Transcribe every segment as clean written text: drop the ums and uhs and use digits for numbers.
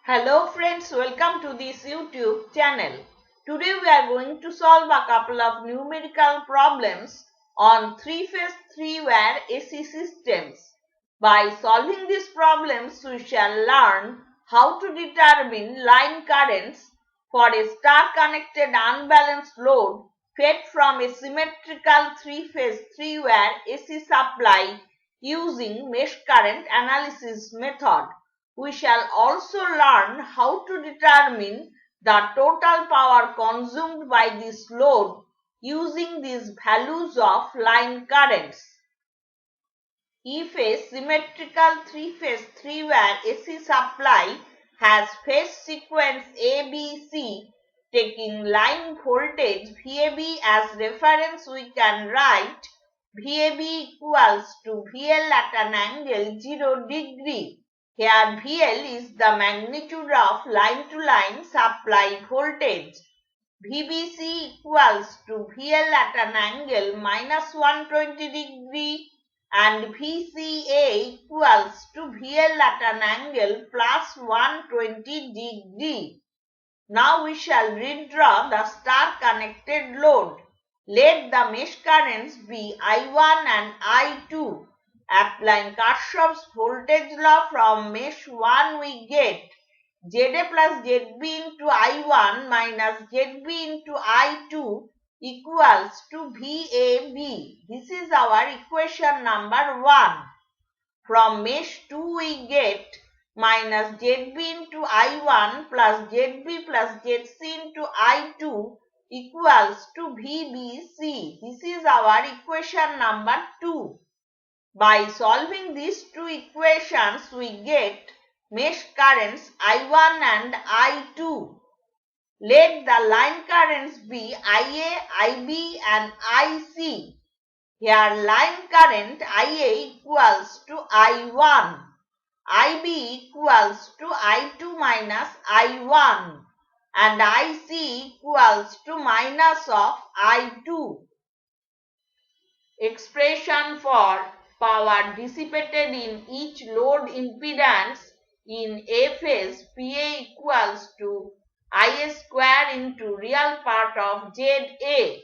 Hello friends, welcome to this YouTube channel. Today we are going to solve a couple of numerical problems on three-phase three-wire AC systems. By solving these problems, we shall learn how to determine line currents for a star-connected unbalanced load fed from a symmetrical three-phase three-wire AC supply using mesh current analysis method. We shall also learn how to determine the total power consumed by this load using these values of line currents. If a symmetrical three-phase three-wire AC supply has phase sequence ABC taking line voltage VAB as reference, we can write VAB equals to VL at an angle 0 degree. Here VL is the magnitude of line-to-line supply voltage. VBC equals to VL at an angle minus 120 degree and VCA equals to VL at an angle plus 120 degree. Now we shall redraw the star-connected load. Let the mesh currents be I1 and I2. Applying Kirchhoff's voltage law from mesh 1, we get ZA plus ZB into I1 minus ZB into I2 equals to VAB. This is our equation number 1. From mesh 2, we get minus ZB into I1 plus ZB plus ZC into I2 equals to VBC. This is our equation number 2. By solving these two equations, we get mesh currents I1 and I2. Let the line currents be IA, IB and IC. Here line current IA equals to I1, IB equals to I2 minus I1 and IC equals to minus of I2. Expression for power dissipated in each load impedance in A phase PA equals to IA square into real part of ZA.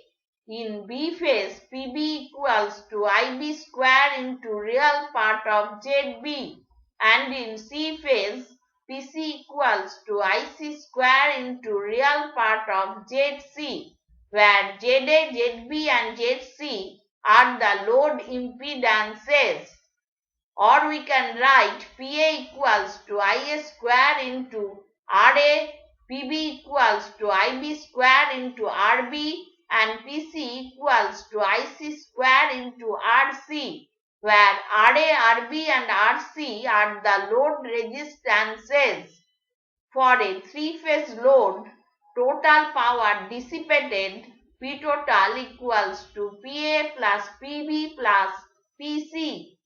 In B phase PB equals to IB square into real part of ZB, and in C phase PC equals to IC square into real part of ZC, where ZA, ZB and ZC are the load impedances. Or we can write PA equals to IA square into RA, PB equals to IB square into RB and PC equals to IC square into RC, where RA, RB and RC are the load resistances. For a three-phase load, total power dissipated P total equals to PA plus PB plus PC.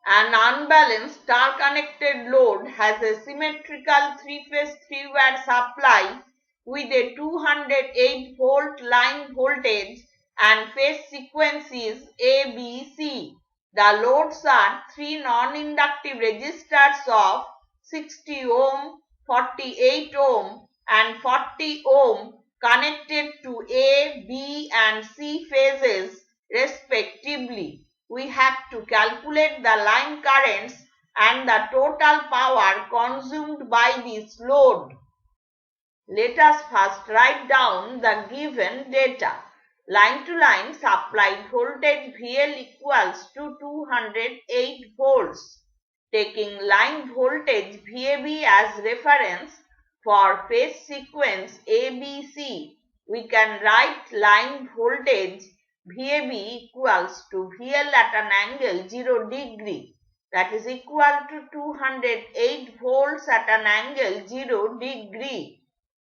An unbalanced star-connected load has a symmetrical three-phase three-wire supply with a 208 volt line voltage and phase sequences A, B, C. The loads are three non-inductive resistors of 60 ohm, 48 ohm and 40 ohm connected to A, B and C phases respectively. We have to calculate the line currents and the total power consumed by this load. Let us first write down the given data. Line to line supplied voltage VL equals to 208 volts. Taking line voltage VAB as reference for phase sequence ABC, we can write line voltage VAB equals to VL at an angle 0 degree. That is equal to 208 volts at an angle 0 degree.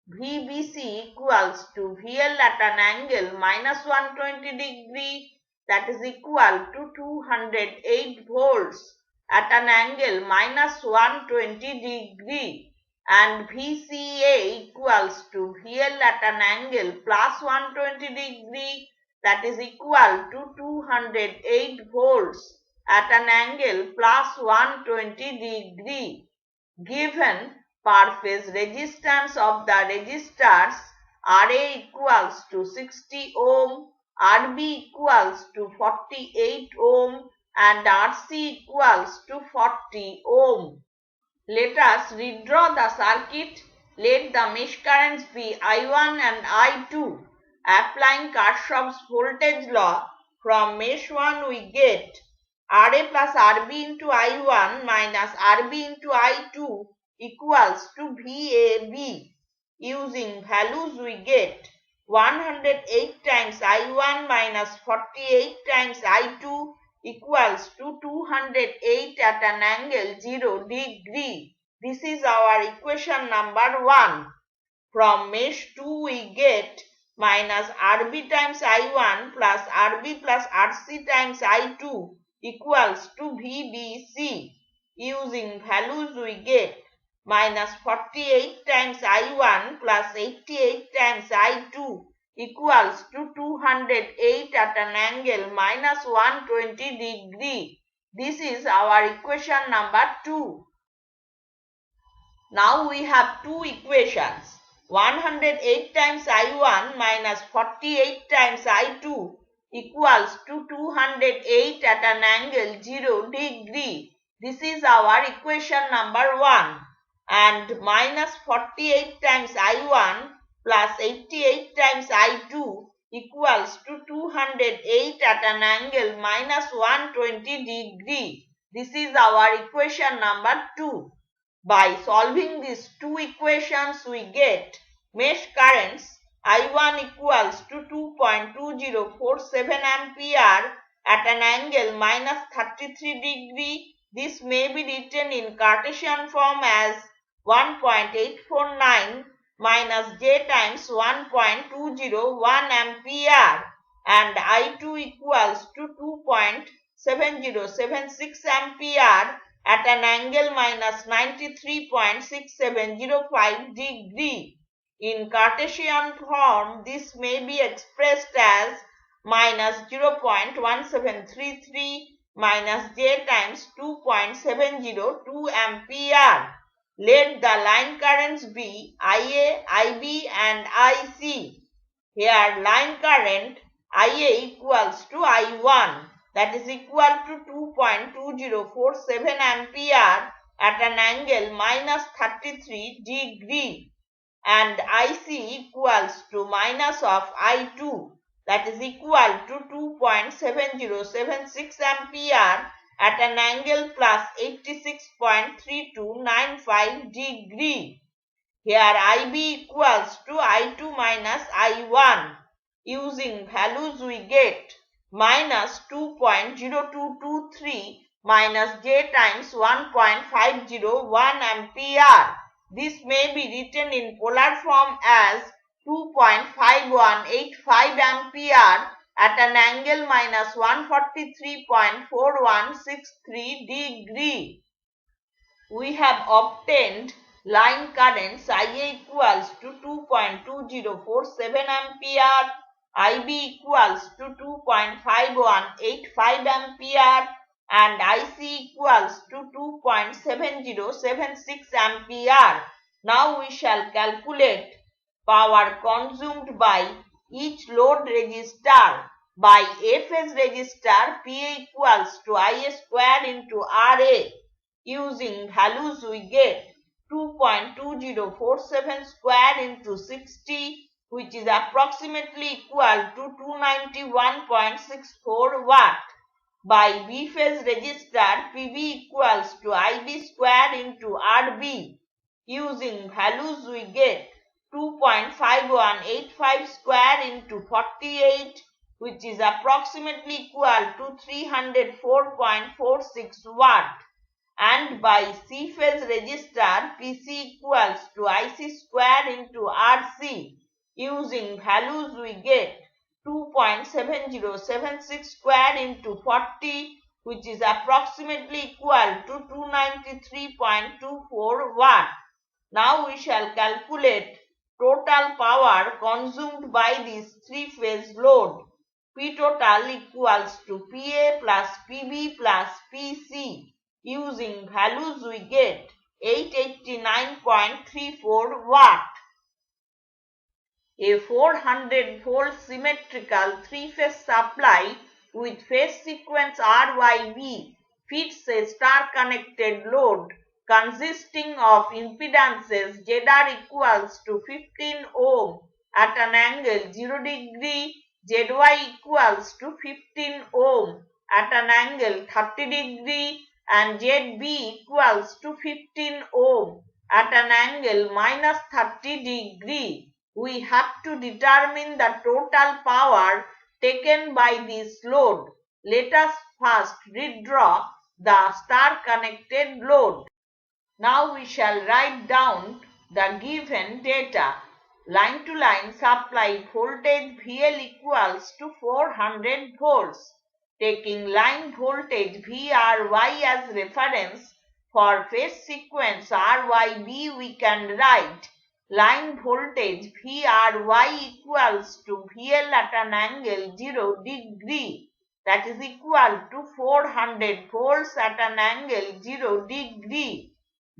VBC equals to VL at an angle minus 120 degree. That is equal to 208 volts at an angle minus 120 degree. And VCA equals to VL at an angle plus 120 degree. That is equal to 208 volts at an angle plus 120 degree. Given per phase resistance of the resistors RA equals to 60 ohm, RB equals to 48 ohm and RC equals to 40 ohm. Let us redraw the circuit. Let the mesh currents be I1 and I2. Applying Kirchhoff's voltage law, from mesh 1 we get RA plus RB into I1 minus RB into I2 equals to VAB. Using values we get 108 times I1 minus 48 times I2 equals to 208 at an angle 0 degree. This is our equation number 1. From mesh 2 we get minus RB times I1 plus RB plus RC times I2 equals to VBC. Using values we get minus 48 times I1 plus 88 times I2 equals to 208 at an angle minus 120 degree. This is our equation number 2. Now we have two equations. 108 times I1 minus 48 times I2 equals to 208 at an angle 0 degree. This is our equation number 1. And minus 48 times I1 plus 88 times I2 equals to 208 at an angle minus 120 degree. This is our equation number 2. By solving these two equations we get mesh currents I1 equals to 2.2047 ampere at an angle minus 33 degree. This may be written in Cartesian form as 1.849 minus j times 1.201 ampere and I2 equals to 2.7076 ampere at an angle minus 93.6705 degree. In Cartesian form, this may be expressed as minus 0.1733 minus j times 2.702 ampere. Let the line currents be IA, IB and IC. Here line current IA equals to I1, that is equal to 2.2047 ampere at an angle minus 33 degree, and IC equals to minus of I2, that is equal to 2.7076 ampere at an angle plus 86.3295 degree. Here IB equals to I2 minus I1. Using values we get minus 2.0223 minus j times 1.501 ampere. This may be written in polar form as 2.5185 ampere at an angle minus 143.4163 degree. We have obtained line currents IA equals to 2.2047 ampere, IB equals to 2.5185 ampere and IC equals to 2.7076 ampere. Now we shall calculate power consumed by each load resistor. By A phase resistor, PA equals to IA square into RA. Using values we get 2.2047 square into 60, which is approximately equal to 291.64 watt. By B phase resistor, PB equals to IB square into RB. Using values we get 2.5185 square into 48, which is approximately equal to 304.46 watt. And by C phase resistor, PC equals to IC square into RC. Using values we get 2.7076 square into 40, which is approximately equal to 293.24 watt. Now we shall calculate total power consumed by this three-phase load. P total equals to PA plus PB plus PC. Using values we get 889.34 watt. A 400-volt symmetrical three-phase supply with phase sequence RYB feeds a star-connected load consisting of impedances ZR equals to 15 ohm at an angle 0 degree, ZY equals to 15 ohm at an angle 30 degree, and ZB equals to 15 ohm at an angle minus 30 degree. We have to determine the total power taken by this load. Let us first redraw the star-connected load. Now we shall write down the given data. Line to line supply voltage VL equals to 400 volts. Taking line voltage VRY as reference for phase sequence RYB, we can write line voltage VRY equals to VL at an angle 0 degree, that is equal to 400 volts at an angle 0 degree.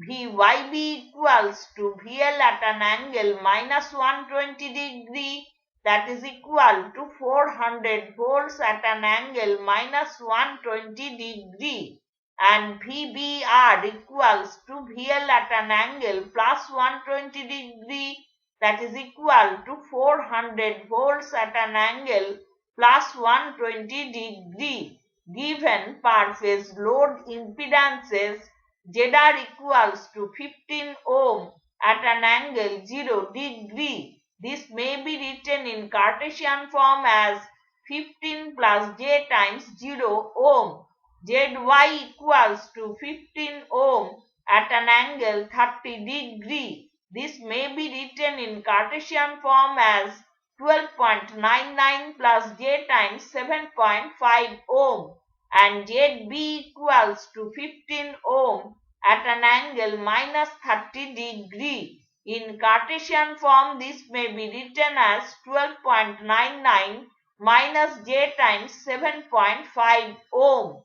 VYB equals to VL at an angle minus 120 degree, that is equal to 400 volts at an angle minus 120 degree, and VBR equals to VL at an angle plus 120 degree, that is equal to 400 volts at an angle plus 120 degree. Given per phase load impedances ZR equals to 15 ohm at an angle 0 degree. This may be written in Cartesian form as 15 plus J times 0 ohm. ZY equals to 15 ohm at an angle 30 degree. This may be written in Cartesian form as 12.99 plus J times 7.5 ohm, and ZB equals to 15 ohm at an angle minus 30 degree. In Cartesian form, this may be written as 12.99 minus J times 7.5 ohm.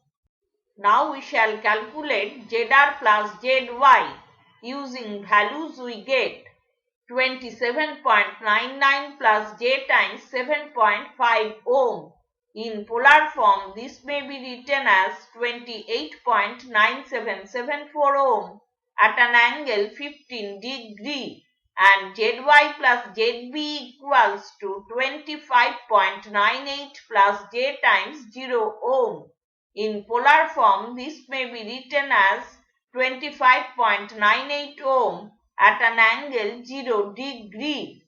Now we shall calculate ZR plus ZY. Using values we get 27.99 plus J times 7.5 ohm. In polar form, this may be written as 28.9774 ohm at an angle 15 degree, and ZY plus ZB equals to 25.98 plus J times 0 ohm. In polar form, this may be written as 25.98 ohm at an angle 0 degree.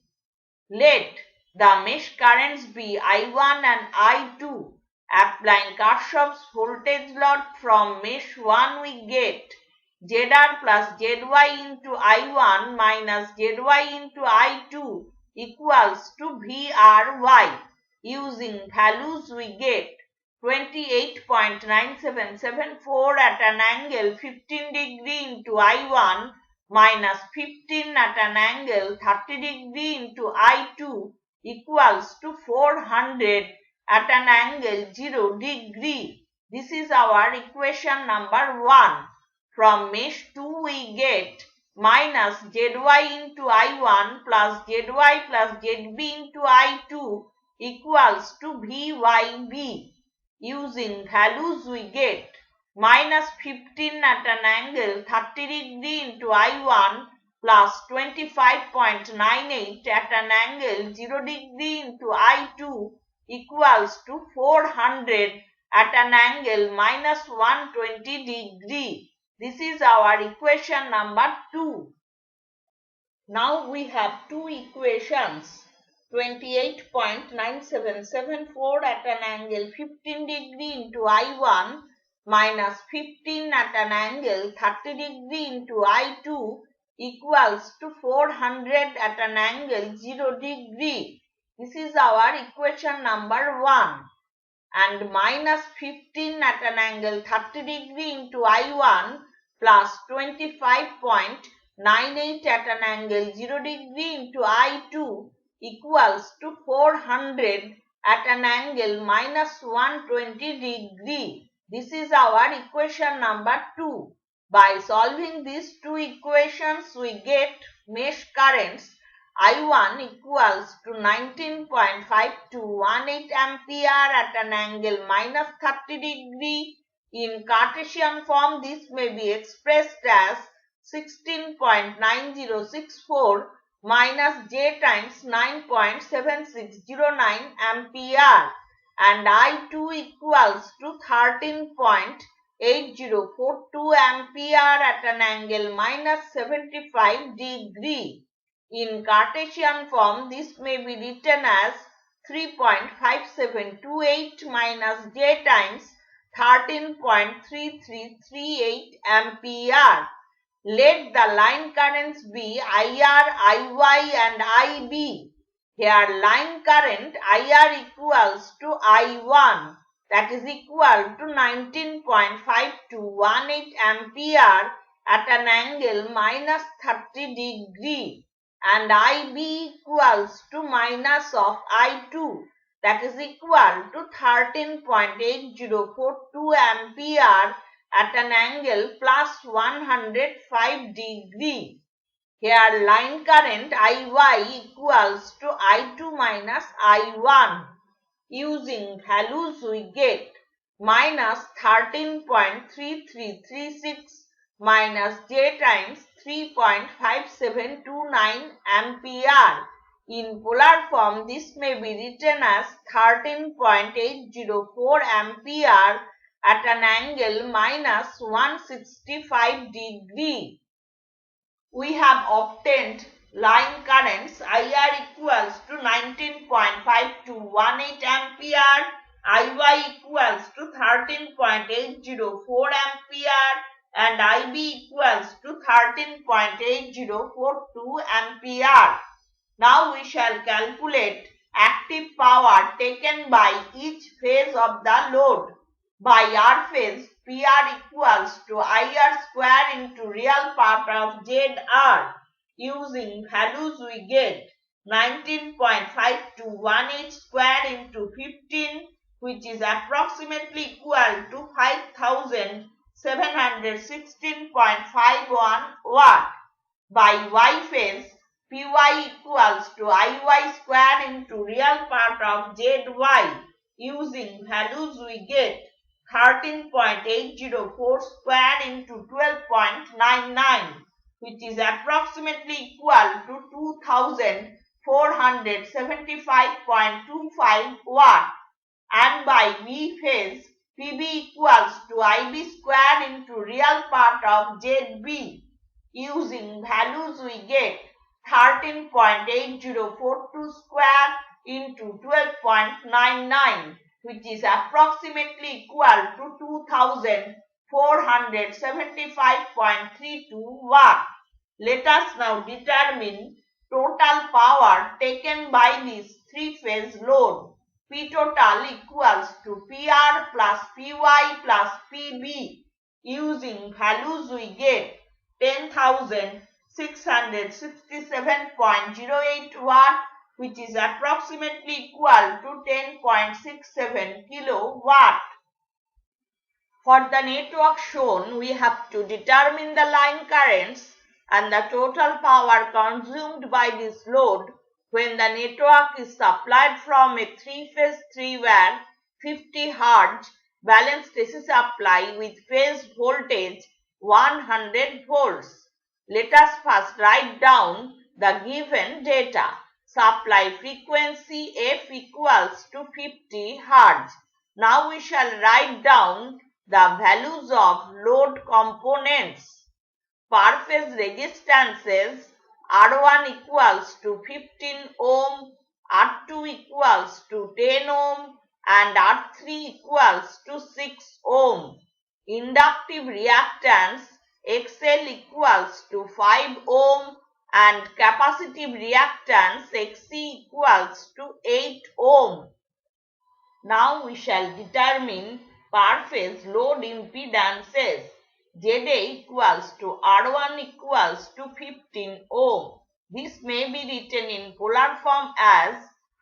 Let the mesh currents be I1 and I2. Applying Kirchhoff's voltage law from mesh 1, we get ZR plus ZY into I1 minus ZY into I2 equals to VRY. Using values we get 28.9774 at an angle 15 degree into I1 minus 15 at an angle 30 degree into I2 equals to 400 at an angle 0 degree. This is our equation number 1. From mesh 2 we get minus ZY into I1 plus ZY plus ZB into I2 equals to VYB. Using values we get minus 15 at an angle 30 degree into I1 plus 25.98 at an angle 0 degree into I2 equals to 400 at an angle minus 120 degree. This is our equation number 2. Now we have two equations. 28.9774 at an angle 15 degree into I1 minus 15 at an angle 30 degree into I2 equals to 400 at an angle 0 degree. This is our equation number 1. And minus 15 at an angle 30 degree into I1 plus 25.98 at an angle 0 degree into I2 equals to 400 at an angle minus 120 degree. This is our equation number 2. By solving these two equations, we get mesh currents I1 equals to 19.5218 ampere at an angle minus 30 degree. In Cartesian form, this may be expressed as 16.9064 minus J times 9.7609 ampere, and I2 equals to 13.8042 ampere at an angle minus 75 degree. In Cartesian form, this may be written as 3.5728 minus J times 13.3338 ampere. Let the line currents be IR, IY and IB. Here line current IR equals to I1, that is equal to 19.5218 ampere at an angle minus 30 degree, and IB equals to minus of I2, that is equal to 13.8042 ampere at an angle plus 105 degree. Here line current IY equals to I2 minus I1. Using values we get minus 13.3336 minus J times 3.5729 ampere. In polar form, this may be written as 13.804 ampere at an angle minus 165 degree. We have obtained line currents IR equals to 19.5218 ampere, IY equals to 13.804 ampere and IB equals to 13.8042 ampere. Now we shall calculate active power taken by each phase of the load. By R phase, PR equals to IR square into real part of ZR. Using values we get 19.5218 square into 15, which is approximately equal to 5716.51 watt. By Y phase, Py equals to Iy square into real part of Zy. Using values we get 13.804 square into 12.99, which is approximately equal to 2475.25 watt. And by V phase, Pb equals to Ib square into real part of Zb. Using values we get 13.8042 square into 12.99, which is approximately equal to 2475.32 watt. Let us now determine total power taken by this three-phase load. P total equals to PR plus Py plus Pb. Using values we get 10,667.08 watt, which is approximately equal to 10.67 kilowatt. For the network shown, we have to determine the line currents and the total power consumed by this load when the network is supplied from a three-phase 3-wire 50 Hz balanced AC supply with phase voltage 100 volts. Let us first write down the given data. Supply frequency F equals to 50 Hz. Now we shall write down the values of load components. Per phase resistances R1 equals to 15 ohm, R2 equals to 10 ohm and R3 equals to 6 ohm. Inductive reactance XL equals to 5 ohm and capacitive reactance XC equals to 8 ohm. Now we shall determine per phase load impedances. ZA equals to R1 equals to 15 ohm. This may be written in polar form as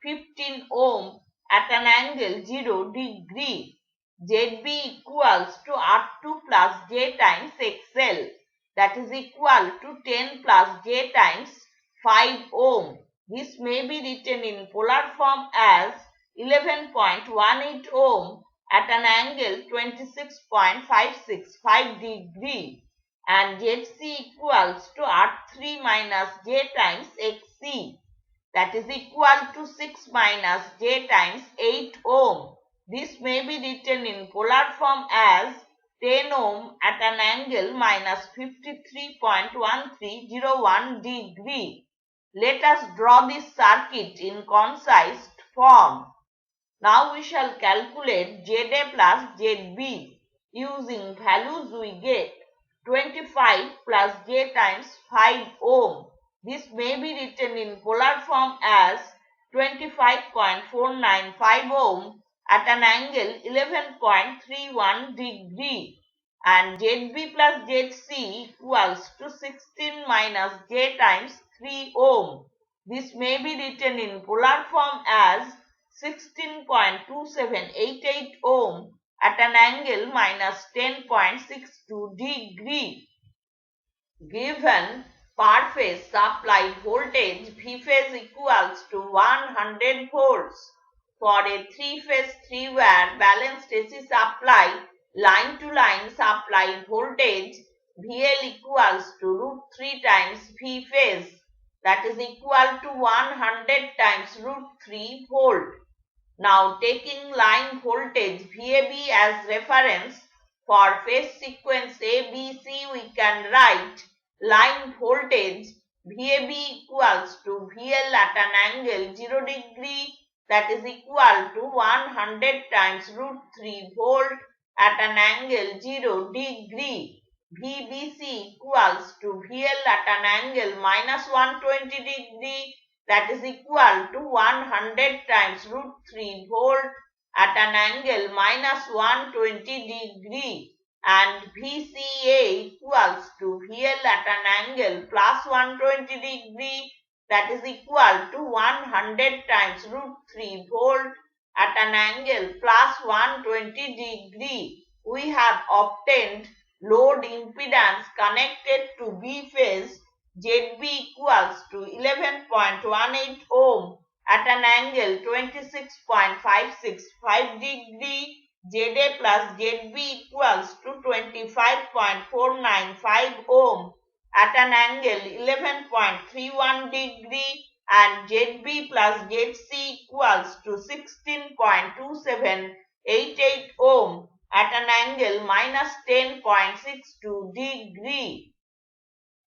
15 ohm at an angle 0 degree. ZB equals to R2 plus J times XL, that is equal to 10 plus J times 5 ohm. This may be written in polar form as 11.18 ohm at an angle 26.565 degree, and ZC equals to R3 minus J times XC, that is equal to 6 minus J times 8 ohm. This may be written in polar form as 10 ohm at an angle minus 53.1301 degree. Let us draw this circuit in concise form. Now we shall calculate ZA plus ZB. Using values we get 25 plus J times 5 ohm. This may be written in polar form as 25.495 ohm at an angle 11.31 degree, and ZB plus ZC equals to 16 minus J times 3 ohm. This may be written in polar form as 16.2788 ohm at an angle minus 10.62 degree. Given per phase supply voltage V phase equals to 100 volts. For a 3-phase 3-wire balanced AC supply, line to line supply voltage VL equals to root 3 times V phase, that is equal to 100 times root 3 volt. Now taking line voltage VAB as reference, for phase sequence ABC we can write line voltage VAB equals to VL at an angle 0 degree, that is equal to 100 times root 3 volt at an angle 0 degree. VBC equals to VL at an angle minus 120 degree, that is equal to 100 times root 3 volt at an angle minus 120 degree, and VCA equals to VL at an angle plus 120 degree, that is equal to 100 times root 3 volt at an angle plus 120 degree. We have obtained load impedance connected to B phase ZB equals to 11.18 ohm at an angle 26.565 degree. ZA plus ZB equals to 25.495 ohm at an angle 11.31 degree, and ZB plus ZC equals to 16.2788 ohm at an angle minus 10.62 degree.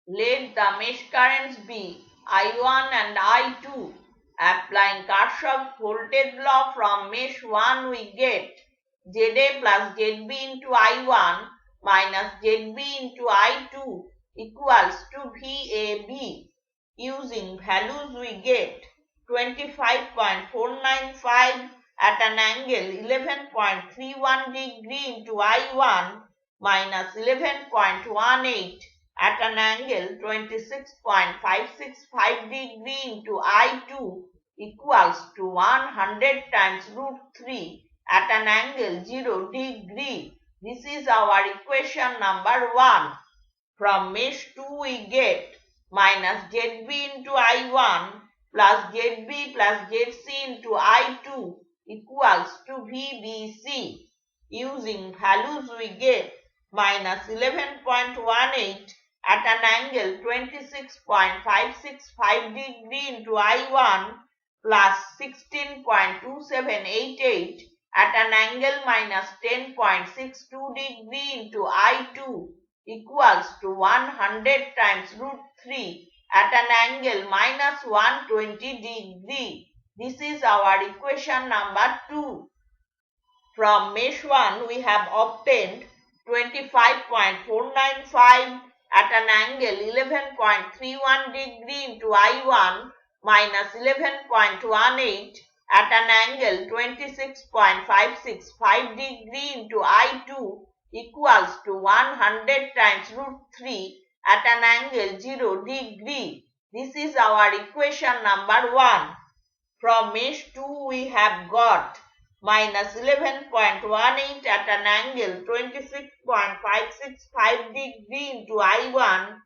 Let the mesh currents be I1 and I2. Applying Kirchhoff's voltage law from mesh 1 we get ZA plus ZB into I1 minus ZB into I2 equals to VAB. Using values we get 25.495 at an angle 11.31 degree into I1 minus 11.18 at an angle 26.565 degree into I2 equals to 100 times root 3 at an angle 0 degree. This is our equation number 1. From mesh 2 we get minus ZB into I1 plus ZB plus ZC into I2 equals to VBC. Using values we get minus 11.18 at an angle 26.565 degree into I1 plus 16.2788 at an angle minus 10.62 degree into I2 equals to 100 times root 3 at an angle minus 120 degree. This is our equation number 2. From mesh 1 we have obtained 25.495 at an angle 11.31 degree into I1 minus 11.18 at an angle 26.565 degree into I2 equals to 100 times root 3 at an angle 0 degree. This is our equation number 1. From mesh 2 we have got minus 11.18 at an angle 26.565 degree into I1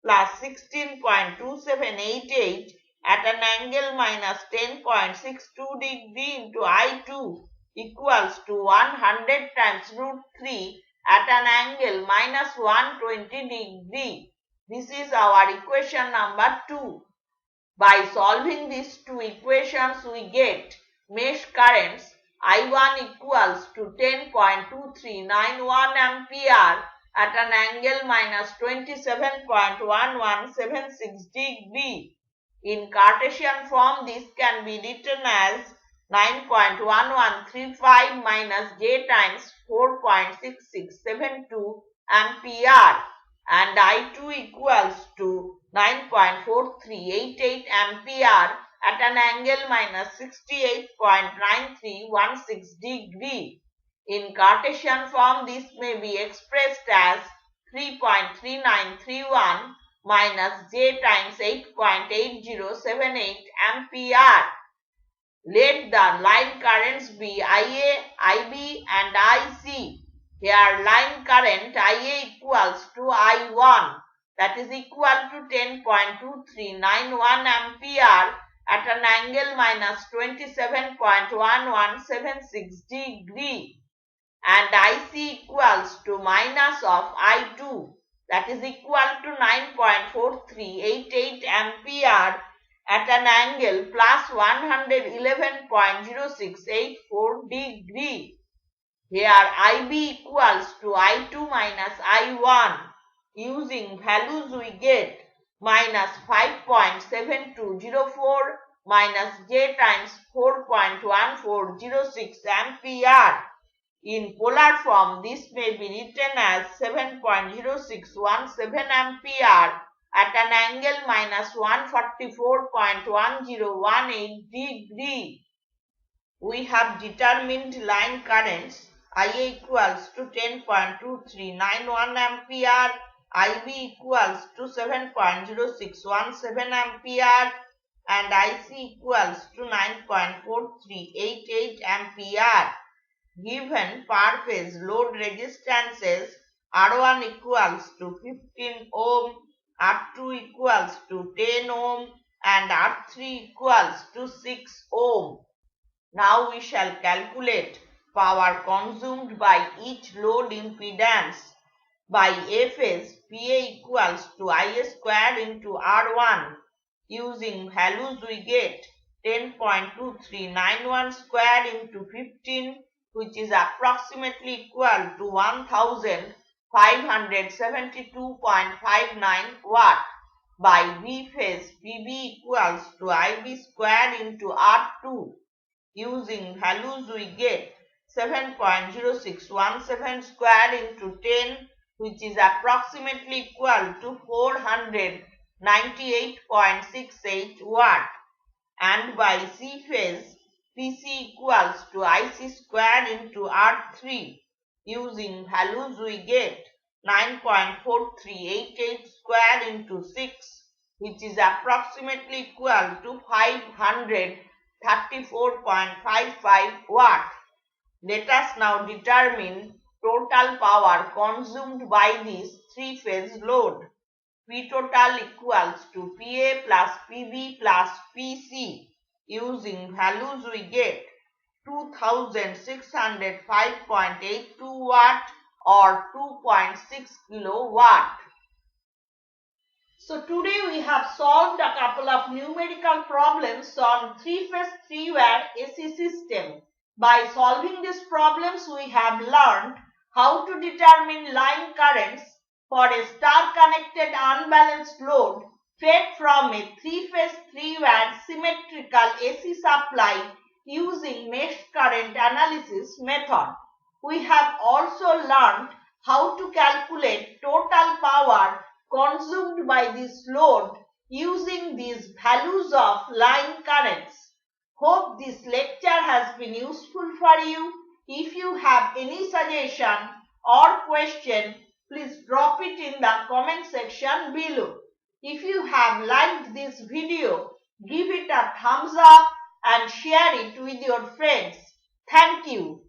plus 16.2788 at an angle minus 10.62 degree into I2 equals to 100 times root 3 at an angle minus 120 degree. This is our equation number 2. By solving these two equations, we get mesh currents I1 equals to 10.2391 ampere at an angle minus 27.1176 degree. In Cartesian form, this can be written as 9.1135 minus j times 4.6672 ampere, and I2 equals to 9.4388 ampere at an angle minus 68.9316 degree. In Cartesian form, this may be expressed as 3.3931 minus j times 8.8078 ampere. Let the line currents be IA, IB and IC. Here line current IA equals to I1, that is equal to 10.2391 ampere at an angle minus 27.1176 degree, and IC equals to minus of I2, that is equal to 9.4388 ampere at an angle plus 111.0684 degree. Here IB equals to I2 minus I1. Using values we get minus 5.7204 minus j times 4.1406 ampere. In polar form, this may be written as 7.0617 ampere at an angle minus 144.1018 degree. We have determined line currents IA equals to 10.2391 ampere, IB equals to 7.0617 ampere and IC equals to 9.4388 ampere. Given per phase load resistances R1 equals to 15 ohm, R2 equals to 10 ohm and R3 equals to 6 ohm. Now we shall calculate power consumed by each load impedance. By A phase, PA equals to IA square into R1. Using values we get 10.2391 square into 15, which is approximately equal to 1572.59 watt. By B phase, PB equals to IB square into R2. Using values we get 7.0617 square into 10, which is approximately equal to 498.68 watt. And by C phase, PC equals to IC square into R3. Using values we get 9.4388 square into 6, which is approximately equal to 534.55 watt. Let us now determine total power consumed by this three-phase load. P total equals to PA plus PB plus PC. Using values we get 2605.82 watt or 2.6 kilowatt. So today we have solved a couple of numerical problems on three-phase three-wire AC system. By solving these problems, we have learned how to determine line currents for a star-connected unbalanced load fed from a three-phase three-wire symmetrical AC supply using mesh current analysis method. We have also learned how to calculate total power consumed by this load using these values of line currents. Hope this lecture has been useful for you. If you have any suggestion or question, please drop it in the comment section below. If you have liked this video, give it a thumbs up and share it with your friends. Thank you.